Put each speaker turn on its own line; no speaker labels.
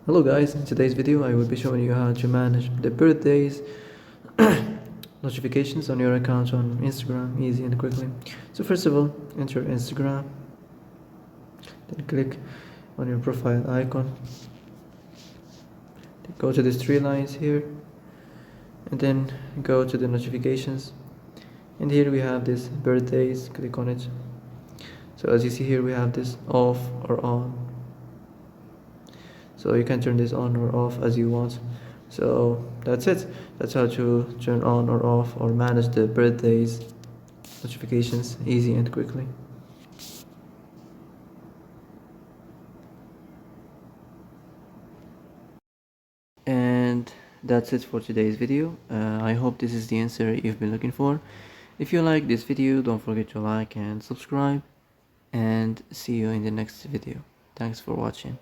Hello guys, in today's video I will be showing you how to manage the birthdays notifications on your account on Instagram easy and quickly. So first of all, enter Instagram, then click on your profile icon, then go to these three lines here, and then go to the notifications, and here we have this birthdays, click on it. So as you see here we have this off or on, so you can turn this on or off as you want. So that's it. That's how to turn on or off or manage the birthdays notifications easy and quickly. And that's it for today's video. I hope this is the answer you've been looking for. If you like this video, don't forget to like and subscribe, and see you in the next video. Thanks for watching.